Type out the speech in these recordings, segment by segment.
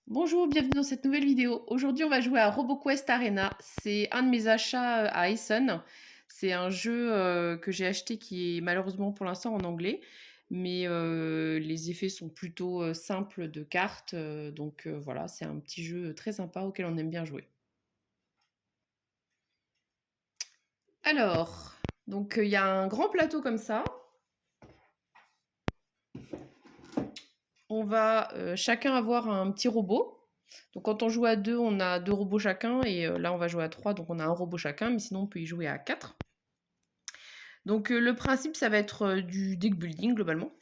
Bonjour, bienvenue dans cette nouvelle vidéo. Aujourd'hui, on va jouer à RoboQuest Arena. C'est un de mes achats à Essen. C'est un jeu que j'ai acheté qui est malheureusement pour l'instant en anglais, mais les effets sont plutôt simples de cartes. Donc voilà, c'est un petit jeu très sympa auquel on aime bien jouer. Alors, donc il y a un grand plateau comme ça. On va chacun avoir un petit robot. Donc quand on joue à deux, on a deux robots chacun, et là on va jouer à trois, donc on a un robot chacun, mais sinon on peut y jouer à quatre. Donc le principe, ça va être du deck building globalement.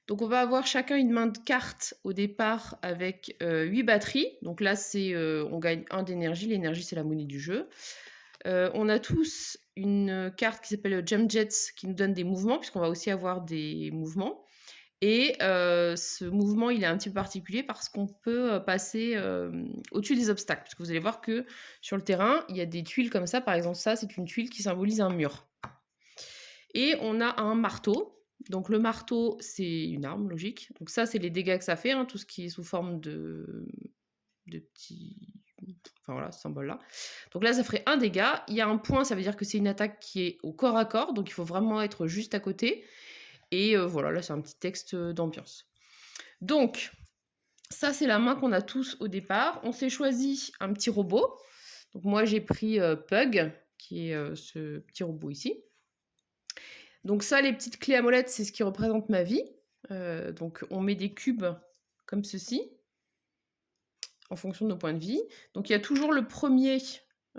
Donc on va avoir chacun une main de cartes au départ avec 8 batteries. Donc là, on gagne 1 d'énergie. L'énergie, c'est la monnaie du jeu. On a tous une carte qui s'appelle Jump Jets qui nous donne des mouvements, puisqu'on va aussi avoir des mouvements. Et ce mouvement, il est un petit peu particulier parce qu'on peut passer au-dessus des obstacles. Parce que vous allez voir que sur le terrain, il y a des tuiles comme ça. Par exemple, ça, c'est une tuile qui symbolise un mur. Et on a un marteau. Donc le marteau, c'est une arme, logique. Donc ça, c'est les dégâts que ça fait, hein, tout ce qui est sous forme de petits... Enfin voilà, ce symbole-là. Donc là, ça ferait un dégât. Il y a un point, ça veut dire que c'est une attaque qui est au corps à corps. Donc il faut vraiment être juste à côté. Et voilà, là, c'est un petit texte d'ambiance. Donc, ça, c'est la main qu'on a tous au départ. On s'est choisi un petit robot. Donc moi, j'ai pris Pug, qui est ce petit robot ici. Donc ça, les petites clés à molette, c'est ce qui représente ma vie. Donc on met des cubes comme ceci, en fonction de nos points de vie. Donc il y a toujours le premier,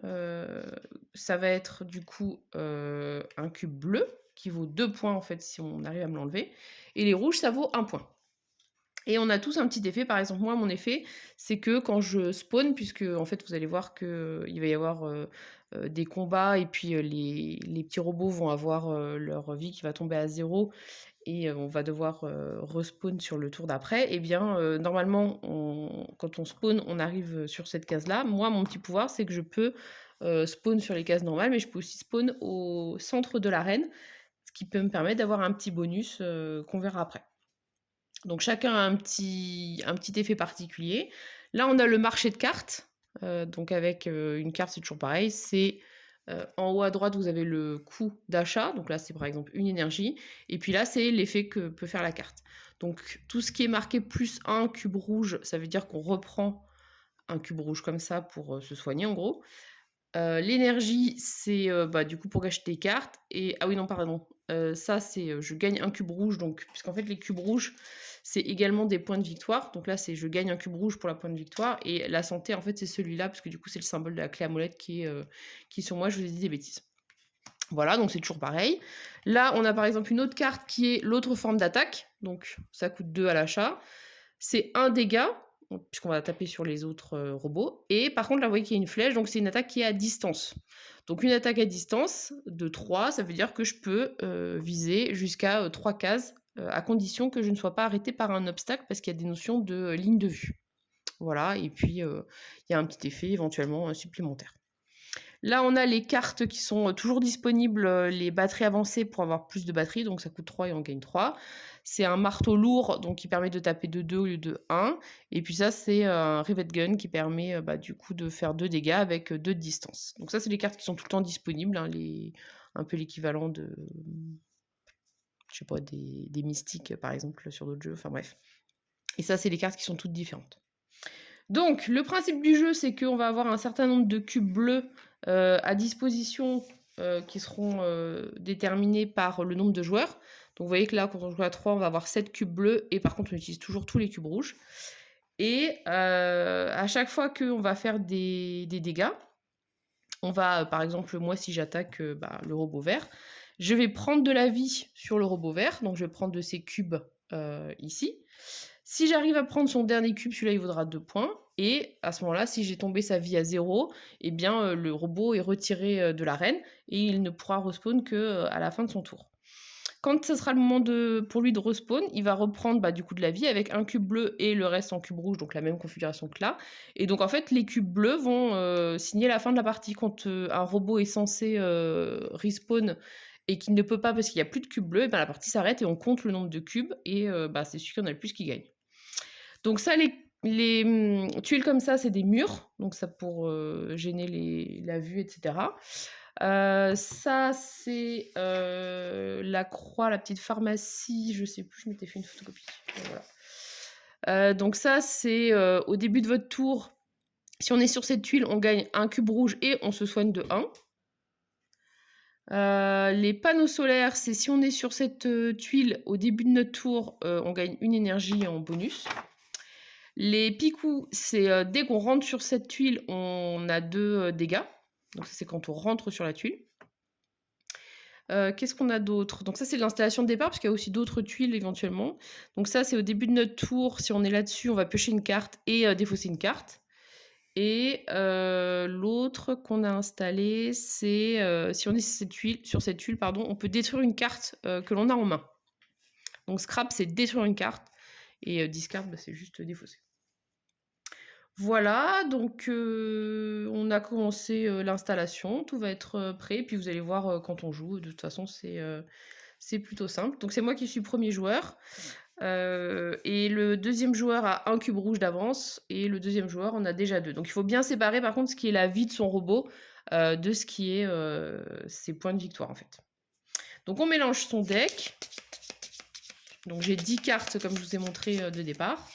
ça va être du coup un cube bleu, qui vaut 2 points en fait si on arrive à me l'enlever. Et les rouges, ça vaut 1 point. Et on a tous un petit effet. Par exemple, moi, mon effet, c'est que quand je spawn, puisque en fait, vous allez voir qu'il va y avoir des combats, et puis les petits robots vont avoir leur vie qui va tomber à 0, et on va devoir respawn sur le tour d'après. Et bien, normalement, quand on spawn, on arrive sur cette case-là. Moi, mon petit pouvoir, c'est que je peux spawn sur les cases normales, mais je peux aussi spawn au centre de l'arène, ce qui peut me permettre d'avoir un petit bonus qu'on verra après. Donc chacun a un petit effet particulier. Là, on a le marché de cartes. Donc avec une carte, c'est toujours pareil. C'est en haut à droite, vous avez le coût d'achat. Donc là, c'est par exemple une énergie. Et puis là, c'est l'effet que peut faire la carte. Donc tout ce qui est marqué plus un cube rouge, ça veut dire qu'on reprend un cube rouge comme ça pour se soigner en gros. L'énergie, c'est bah, du coup pour gâcher des cartes. Et ah oui, non, pardon. Ça, c'est je gagne un cube rouge. Donc, puisqu'en fait, les cubes rouges, c'est également des points de victoire. Donc là, c'est je gagne un cube rouge pour la point de victoire. Et la santé, en fait, c'est celui-là, parce que du coup, c'est le symbole de la clé à molette qui est sur moi. Je vous ai dit des bêtises. Voilà, donc c'est toujours pareil. Là, on a par exemple une autre carte qui est l'autre forme d'attaque. Donc, ça coûte 2 à l'achat. C'est un dégât, puisqu'on va taper sur les autres robots. Et par contre, là, vous voyez qu'il y a une flèche, donc c'est une attaque qui est à distance. Donc une attaque à distance de 3, ça veut dire que je peux viser jusqu'à 3 cases, à condition que je ne sois pas arrêté par un obstacle, parce qu'il y a des notions de ligne de vue. Voilà, et puis il y a un petit effet éventuellement supplémentaire. Là, on a les cartes qui sont toujours disponibles, les batteries avancées pour avoir plus de batteries, donc ça coûte 3 et on gagne 3. C'est un marteau lourd, donc qui permet de taper de 2 au lieu de 1. Et puis ça, c'est un rivet gun qui permet bah, du coup de faire 2 dégâts avec 2 de distance. Donc ça, c'est les cartes qui sont tout le temps disponibles, hein, un peu l'équivalent de, je sais pas, des mystiques par exemple sur d'autres jeux, enfin bref. Et ça, c'est les cartes qui sont toutes différentes. Donc, le principe du jeu, c'est qu'on va avoir un certain nombre de cubes bleus à disposition qui seront déterminés par le nombre de joueurs. Donc, vous voyez que là, quand on joue à 3, on va avoir 7 cubes bleus, et par contre, on utilise toujours tous les cubes rouges. Et à chaque fois qu'on va faire des dégâts, on va, par exemple, moi, si j'attaque le robot vert, je vais prendre de la vie sur le robot vert, donc je vais prendre de ces cubes ici. Si j'arrive à prendre son dernier cube, celui-là, il vaudra 2 points. Et à ce moment-là, si j'ai tombé sa vie à 0, eh bien, le robot est retiré de l'arène et il ne pourra respawn qu'à la fin de son tour. Quand ce sera le moment pour lui de respawn, il va reprendre du coup de la vie avec un cube bleu et le reste en cube rouge, donc la même configuration que là. Et donc en fait, les cubes bleus vont signer la fin de la partie quand un robot est censé respawn et qu'il ne peut pas parce qu'il n'y a plus de cubes bleus, et la partie s'arrête et on compte le nombre de cubes et c'est celui qui en a le plus qui gagne. Donc ça, Les tuiles comme ça, c'est des murs, donc ça pour, gêner la vue et cetera. Ça, c'est, la croix, la petite pharmacie, je sais plus, je m'étais fait une photocopie. Voilà. Donc ça, c'est, au début de votre tour, si on est sur cette tuile, on gagne un cube rouge et on se soigne de 1. Les panneaux solaires, c'est si on est sur cette, tuile, au début de notre tour, on gagne une énergie en bonus. Les picous, c'est, dès qu'on rentre sur cette tuile, on a 2 dégâts. Donc ça, c'est quand on rentre sur la tuile. Qu'est-ce qu'on a d'autre? Donc ça, c'est l'installation de départ, parce qu'il y a aussi d'autres tuiles éventuellement. Donc ça, c'est au début de notre tour. Si on est là-dessus, on va piocher une carte et défausser une carte. Et l'autre qu'on a installé, c'est si on est sur cette tuile, pardon, on peut détruire une carte que l'on a en main. Donc scrap, c'est détruire une carte. Et discard, bah, c'est juste défausser. Voilà, donc on a commencé l'installation, tout va être prêt, puis vous allez voir quand on joue, de toute façon c'est plutôt simple. Donc c'est moi qui suis premier joueur, et le deuxième joueur a un cube rouge d'avance, et le deuxième joueur en a déjà 2. Donc il faut bien séparer par contre ce qui est la vie de son robot de ce qui est ses points de victoire en fait. Donc on mélange son deck, donc j'ai 10 cartes comme je vous ai montré de départ,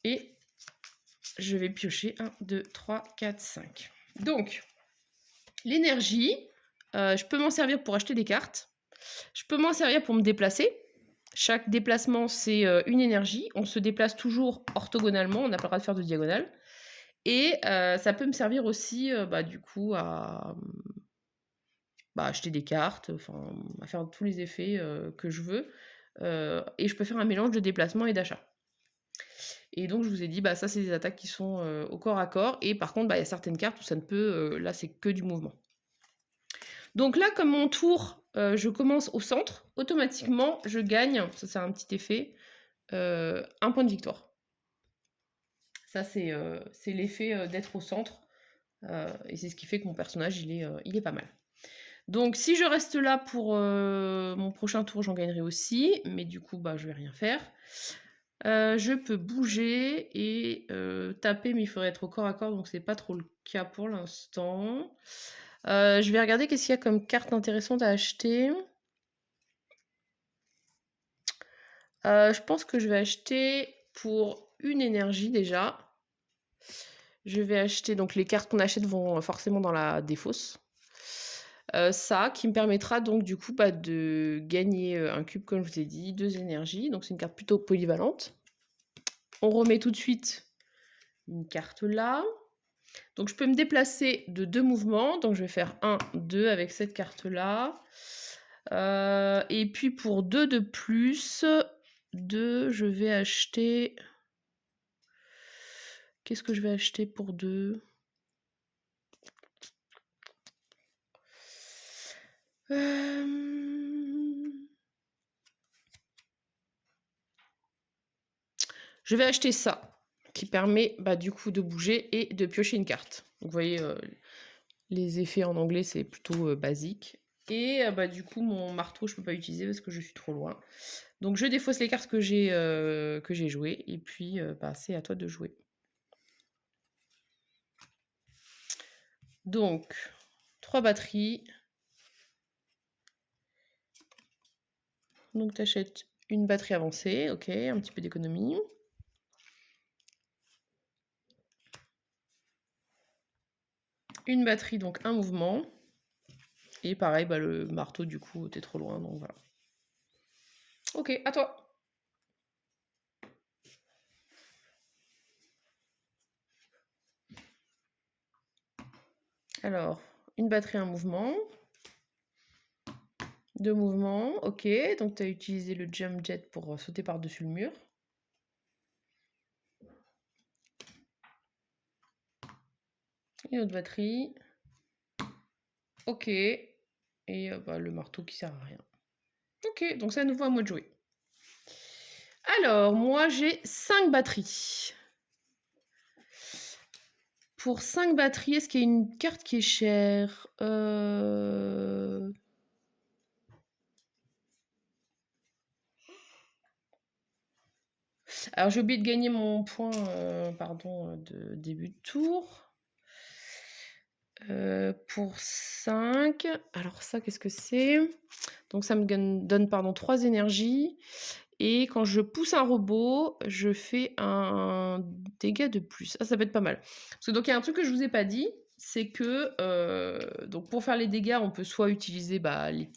et je vais piocher 1, 2, 3, 4, 5. Donc, l'énergie, je peux m'en servir pour acheter des cartes. Je peux m'en servir pour me déplacer. Chaque déplacement, c'est une énergie. On se déplace toujours orthogonalement, on n'a pas le droit de faire de diagonale. Et ça peut me servir aussi, du coup, à acheter des cartes, à faire tous les effets que je veux. Et je peux faire un mélange de déplacement et d'achat. Et donc je vous ai dit, ça c'est des attaques qui sont au corps à corps. Et par contre, il y a certaines cartes où ça ne peut, là c'est que du mouvement. Donc là, comme mon tour, je commence au centre, automatiquement je gagne, ça c'est un petit effet, un point de victoire. Ça c'est l'effet d'être au centre. Et c'est ce qui fait que mon personnage il est pas mal. Donc si je reste là pour mon prochain tour, j'en gagnerai aussi. Mais du coup, je vais rien faire. Je peux bouger et taper, mais il faudrait être au corps à corps, donc c'est pas trop le cas pour l'instant. Je vais regarder qu'est-ce qu'il y a comme carte intéressante à acheter. Je pense que je vais acheter pour une énergie déjà. Je vais acheter, donc les cartes qu'on achète vont forcément dans la défausse. Ça, qui me permettra donc du coup de gagner un cube, comme je vous ai dit, 2 énergies, donc c'est une carte plutôt polyvalente. On remet tout de suite une carte là. Donc je peux me déplacer de 2 mouvements, donc je vais faire 1, 2 avec cette carte-là. Et puis pour 2 de plus, 2, je vais acheter... Qu'est-ce que je vais acheter pour 2 ? Je vais acheter ça, qui permet du coup de bouger et de piocher une carte. Donc vous voyez, les effets en anglais, c'est plutôt basique. Et du coup, mon marteau, je peux pas utiliser parce que je suis trop loin. Donc je défausse les cartes que j'ai jouées. Et puis, c'est à toi de jouer. Donc, 3 batteries. Donc tu achètes une batterie avancée. Ok, un petit peu d'économie. Une batterie, donc un mouvement. Et pareil, le marteau, du coup, t'es trop loin, donc voilà. Ok, à toi. Alors, une batterie, un mouvement. 2 mouvements, ok. Donc tu as utilisé le jump jet pour sauter par-dessus le mur. Une autre batterie. Ok. Et le marteau qui sert à rien. Ok, donc c'est à nouveau à moi de jouer. Alors, moi j'ai 5 batteries. Pour 5 batteries, est-ce qu'il y a une carte qui est chère Alors j'ai oublié de gagner mon point de début de tour. Pour 5. Alors ça, qu'est-ce que c'est? Donc ça me donne 3 énergies. Et quand je pousse un robot, je fais un dégât de plus. Ah, ça peut être pas mal. Parce que donc il y a un truc que je vous ai pas dit, c'est que donc pour faire les dégâts, on peut soit utiliser les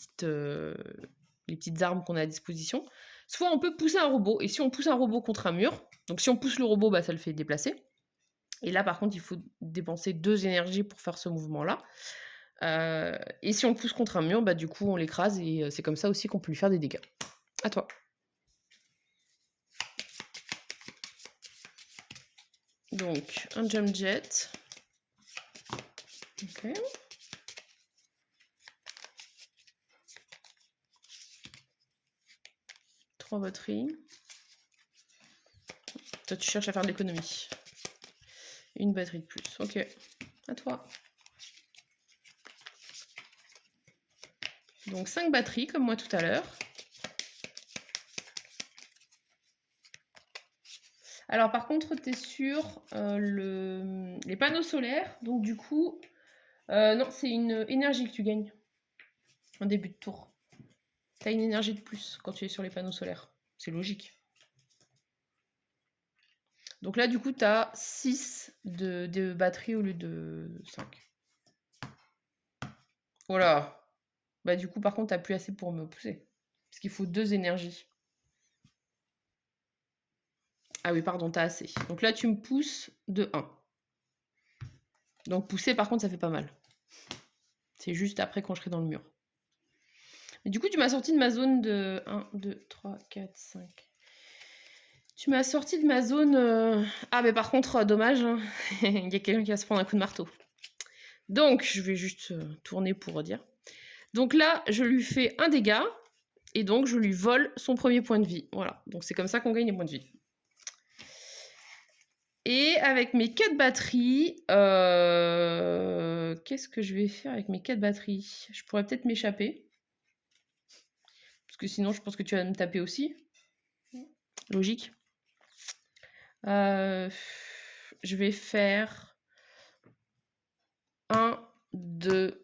petites armes qu'on a à disposition, soit on peut pousser un robot. Et si on pousse un robot contre un mur, donc si on pousse le robot, ça le fait déplacer. Et là, par contre, il faut dépenser 2 énergies pour faire ce mouvement-là. Et si on le pousse contre un mur, du coup, on l'écrase et c'est comme ça aussi qu'on peut lui faire des dégâts. À toi. Donc, un jump jet. Ok. Trois batteries. Toi, tu cherches à faire de l'économie. Une batterie de plus. Ok. À toi. Donc 5 batteries, comme moi tout à l'heure. Alors par contre, tu es sur les panneaux solaires. Donc du coup, non, c'est une énergie que tu gagnes en début de tour. Tu as une énergie de plus quand tu es sur les panneaux solaires. C'est logique. Donc là, du coup, tu as 6 de batterie au lieu de 5. Voilà. Du coup, par contre, tu n'as plus assez pour me pousser. Parce qu'il faut 2 énergies. Ah oui, pardon, tu as assez. Donc là, tu me pousses de 1. Donc pousser, par contre, ça fait pas mal. C'est juste après quand je serai dans le mur. Et du coup, tu m'as sorti de ma zone de 1, 2, 3, 4, 5. Tu m'as sorti de ma zone... Ah, mais par contre, dommage, hein. Il y a quelqu'un qui va se prendre un coup de marteau. Donc, je vais juste tourner pour redire. Donc là, je lui fais un dégât, et donc je lui vole son premier point de vie. Voilà, donc c'est comme ça qu'on gagne les points de vie. Et avec mes 4 batteries, qu'est-ce que je vais faire avec mes 4 batteries? Je pourrais peut-être m'échapper. Parce que sinon, je pense que tu vas me taper aussi. Logique. Je vais faire 1, 2...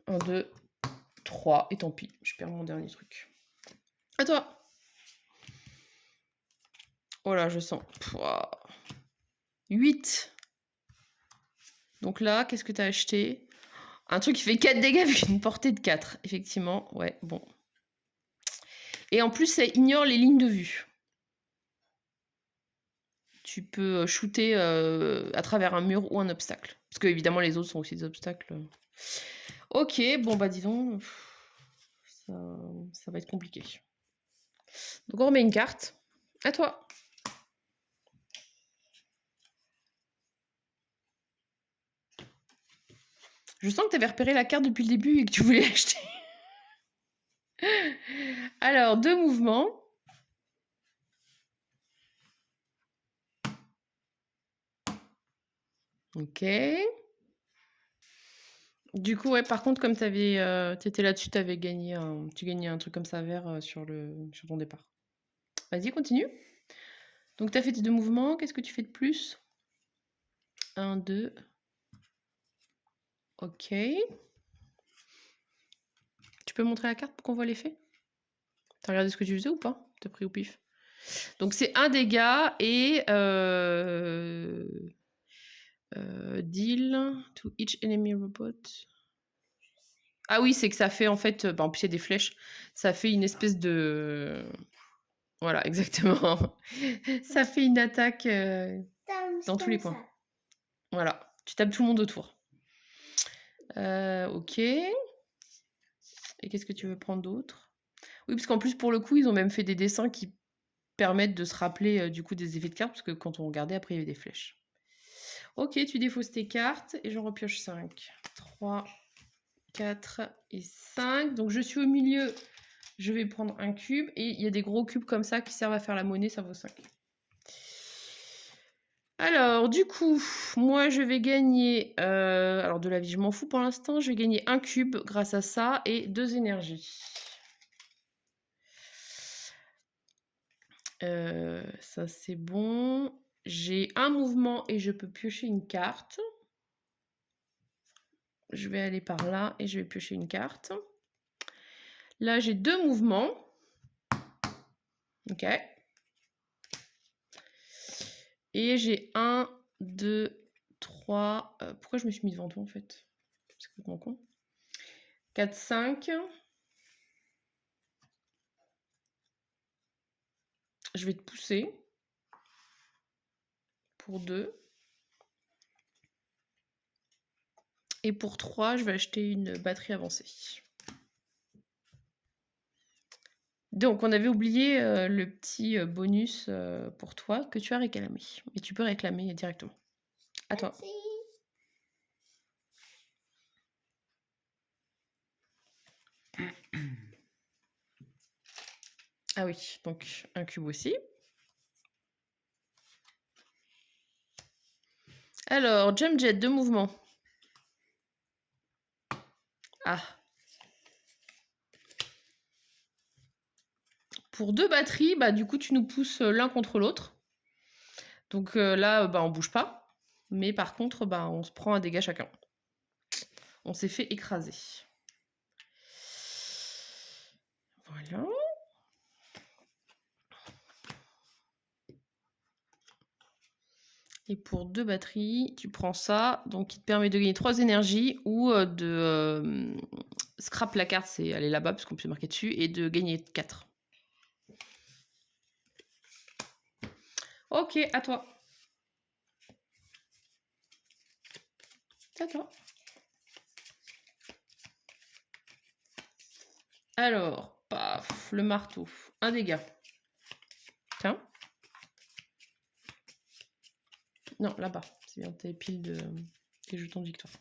1, 2, 3. Et tant pis, je perds mon dernier truc. À toi. Oh là, je sens. 8. Donc là, qu'est-ce que tu as acheté? Un truc qui fait 4 dégâts avec une portée de 4. Effectivement, ouais, bon. Et en plus, ça ignore les lignes de vue. Tu peux shooter à travers un mur ou un obstacle. Parce que, évidemment, les autres sont aussi des obstacles. Ok, bon, dis donc. Ça va être compliqué. Donc, on remet une carte. À toi. Je sens que tu avais repéré la carte depuis le début et que tu voulais l'acheter. Alors, 2 mouvements. Ok. Du coup, ouais, par contre, comme tu étais là-dessus, tu gagnais un truc comme ça vert sur ton départ. Vas-y, continue. Donc, tu as fait tes 2 mouvements. Qu'est-ce que tu fais de plus? 1, 2. Ok. Tu peux montrer la carte pour qu'on voit l'effet? T'as regardé ce que tu faisais ou pas? T'as pris au pif. Donc, c'est un dégât et deal to each enemy robot. Ah oui, c'est que ça fait en fait... en plus, il y a des flèches. Ça fait une espèce de... Voilà, exactement. Ça fait une attaque dans tous les coins. Voilà, tu tapes tout le monde autour. Ok. Et qu'est-ce que tu veux prendre d'autre? Oui, parce qu'en plus, pour le coup, ils ont même fait des dessins qui permettent de se rappeler du coup des effets de cartes, parce que quand on regardait, après, il y avait des flèches. Ok, tu défausses tes cartes et j'en repioche 5. 3, 4 et 5. Donc, je suis au milieu. Je vais prendre un cube. Et il y a des gros cubes comme ça qui servent à faire la monnaie. Ça vaut 5. Alors, du coup, moi, je vais gagner... alors, de la vie, je m'en fous pour l'instant. Je vais gagner un cube grâce à ça et 2 énergies. Ça, c'est bon. J'ai un mouvement et je peux piocher une carte. Je vais aller par là et je vais piocher une carte. Là, j'ai 2 mouvements. Ok. Et j'ai 1, 2, 3... pourquoi je me suis mis devant toi, en fait? C'est complètement con. 4, 5. Je vais te pousser. Pour 2. Et pour 3, je vais acheter une batterie avancée. Donc, on avait oublié le petit bonus pour toi que tu as réclamé. Et tu peux réclamer directement. À toi. Ah oui, donc un cube aussi. Alors, Jump Jet, 2 mouvements. Ah. Pour 2 batteries, bah du coup, tu nous pousses l'un contre l'autre. Donc là, bah, on bouge pas. Mais par contre, bah, on se prend un dégât chacun. On s'est fait écraser. Voilà. Et pour 2 batteries, tu prends ça, donc qui te permet de gagner 3 énergies ou de scrap la carte, c'est aller là-bas parce qu'on peut marquer dessus, et de gagner 4. Ok, à toi. C'est à toi. Alors, paf, le marteau. Un dégât. Tiens. Non, là-bas. C'est bien tes piles de tes jetons de victoire.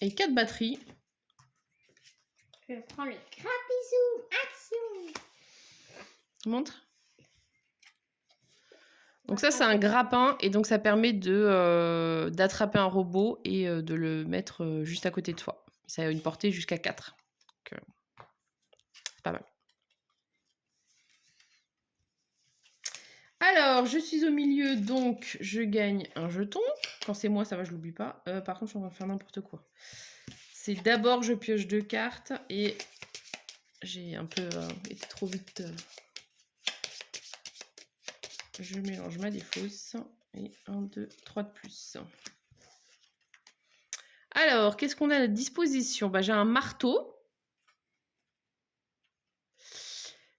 Et 4 batteries. Je prends le crapizou. Action. Montre. Donc ça, c'est un grappin, et donc ça permet de d'attraper un robot et de le mettre juste à côté de toi. Ça a une portée jusqu'à 4. Donc, c'est pas mal. Alors, je suis au milieu, donc je gagne un jeton. Quand c'est moi, ça va, je l'oublie pas. Par contre, je suis en train de faire n'importe quoi. C'est d'abord, je pioche 2 cartes, et j'ai un peu été trop vite. Je mélange ma défausse. Et 1, 2, 3 de plus. Alors, qu'est-ce qu'on a à disposition? Bah, j'ai un marteau.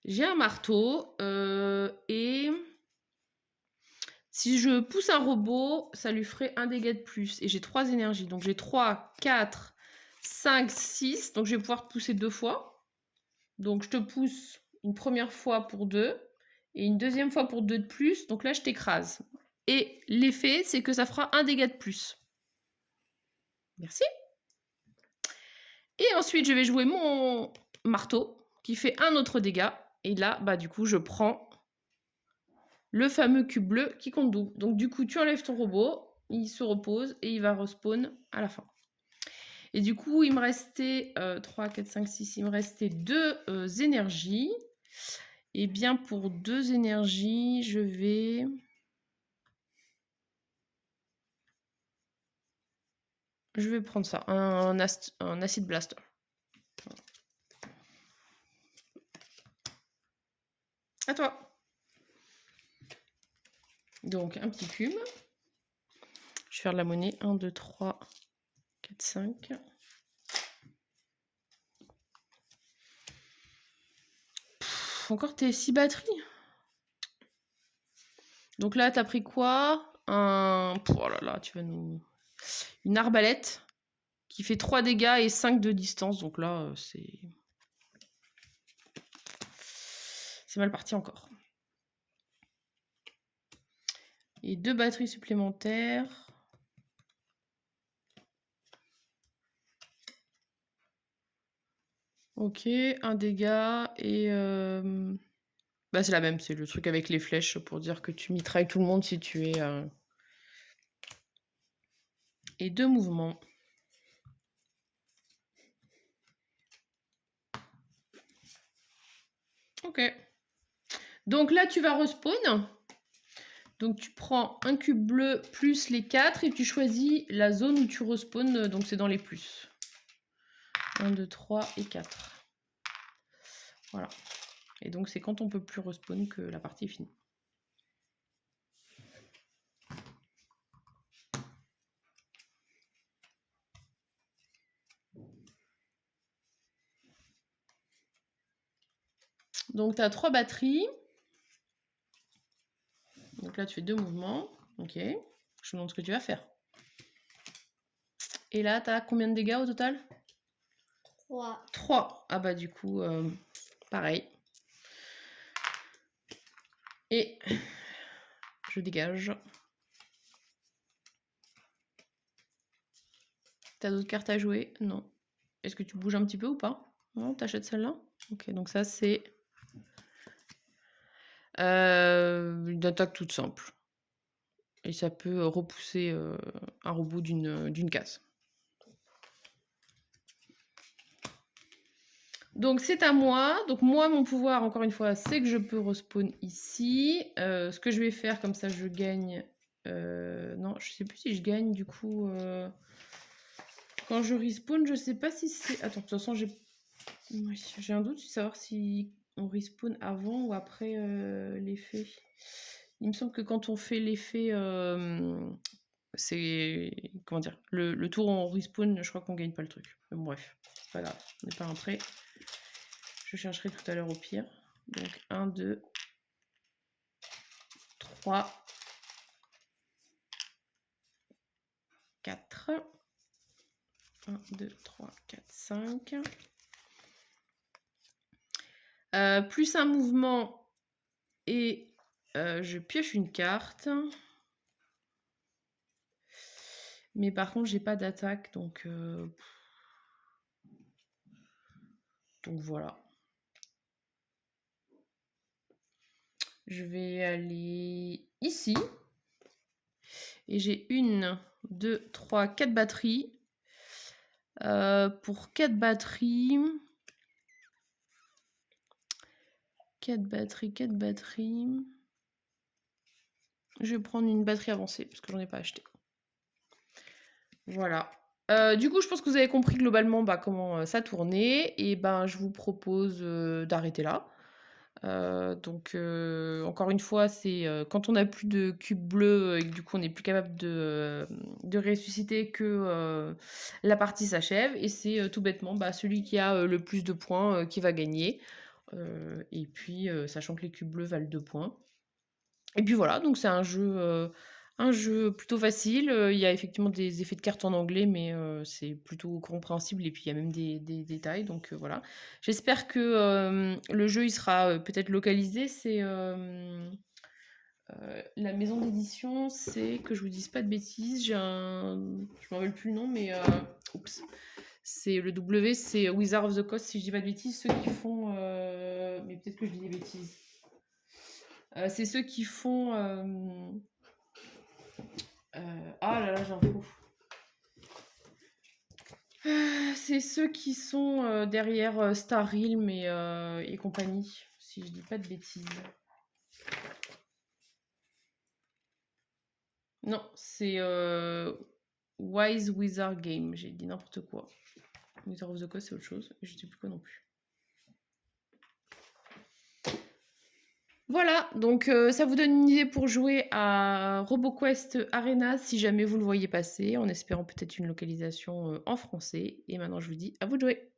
J'ai un marteau. Et si je pousse un robot, ça lui ferait un dégât de plus. Et j'ai 3 énergies. Donc j'ai 3, 4, 5, 6. Donc je vais pouvoir te pousser 2 fois. Donc je te pousse une première fois pour 2. Et une deuxième fois pour 2 de plus. Donc là, je t'écrase. Et l'effet, c'est que ça fera un dégât de plus. Merci. Et ensuite, je vais jouer mon marteau qui fait un autre dégât. Et là, bah du coup, je prends le fameux cube bleu qui compte double. Donc du coup, tu enlèves ton robot, il se repose et il va respawn à la fin. Et du coup, il me restait 3, 4, 5, 6, il me restait 2 énergies. Et bien pour 2 énergies, je vais... Je vais prendre ça, un acid blaster. À toi. Donc un petit cube. Je vais faire de la monnaie. 1, 2, 3, 4, 5. Encore tes 6 batteries. Donc là, t'as pris quoi? Oh là là, tu vas nous... Une arbalète qui fait 3 dégâts et 5 de distance. Donc là, c'est mal parti encore. Et 2 batteries supplémentaires. Ok, un dégât et Bah, c'est la même, c'est le truc avec les flèches pour dire que tu mitrailles tout le monde si tu es... Et 2 mouvements. Ok. Donc là, tu vas respawn. Donc tu prends un cube bleu plus les 4 et tu choisis la zone où tu respawns, donc c'est dans les plus. 1, 2, 3 et 4. Voilà. Et donc c'est quand on peut plus respawn que la partie est finie. Donc tu as 3 batteries. Donc là tu fais 2 mouvements. Ok. Je te montre ce que tu vas faire. Et là tu as combien de dégâts au total? 3. 3. Ah bah du coup, pareil. Et je dégage. T'as d'autres cartes à jouer? Non. Est-ce que tu bouges un petit peu ou pas? Non, t'achètes celle-là? Ok, donc ça c'est une attaque toute simple. Et ça peut repousser un robot d'une case. Donc c'est à moi. Donc moi, mon pouvoir, encore une fois, c'est que je peux respawn ici. Ce que je vais faire, comme ça je gagne... non, je sais plus si je gagne du coup... Quand je respawn, je sais pas si c'est... Attends, de toute façon, j'ai un doute sur savoir si on respawn avant ou après l'effet. Il me semble que quand on fait l'effet... c'est... Comment dire? Le tour où on respawn, je crois qu'on gagne pas le truc. Mais bon, bref, c'est pas grave, on n'est pas après. Je chercherai tout à l'heure au pire. Donc 1, 2, 3, 4. 1, 2, 3, 4, 5. Plus un mouvement et je pioche une carte. Mais par contre, j'ai pas d'attaque, donc voilà. Je vais aller ici. Et j'ai 1, 2, 3, 4 batteries. Pour 4 batteries... 4 batteries... Je vais prendre une batterie avancée, parce que j'en ai pas acheté. Voilà. Du coup, je pense que vous avez compris globalement comment ça tournait. Et ben, je vous propose d'arrêter là. Donc, encore une fois, c'est quand on n'a plus de cube bleu et que du coup on n'est plus capable de ressusciter que la partie s'achève. Et c'est tout bêtement celui qui a le plus de points qui va gagner. Et puis, sachant que les cubes bleus valent 2 points. Et puis voilà, donc c'est un jeu plutôt facile. Il y a effectivement des effets de cartes en anglais, mais c'est plutôt compréhensible. Et puis il y a même des détails, donc voilà. J'espère que le jeu il sera peut-être localisé. C'est la maison d'édition, c'est que je vous dise pas de bêtises. Je me rappelle plus le nom, mais oups. C'est le W, c'est Wizard of the Coast, si je dis pas de bêtises. Ceux qui font, mais peut-être que je dis des bêtises. C'est ceux qui font. Ah là là, j'ai un trou. C'est ceux qui sont derrière Star Realm et compagnie, si je dis pas de bêtises. Non, c'est Wise Wizard Game, j'ai dit n'importe quoi. Wizard of the Coast, c'est autre chose, je sais plus quoi non plus. Voilà, donc ça vous donne une idée pour jouer à RoboQuest Arena si jamais vous le voyez passer, en espérant peut-être une localisation en français. Et maintenant, je vous dis à vous de jouer.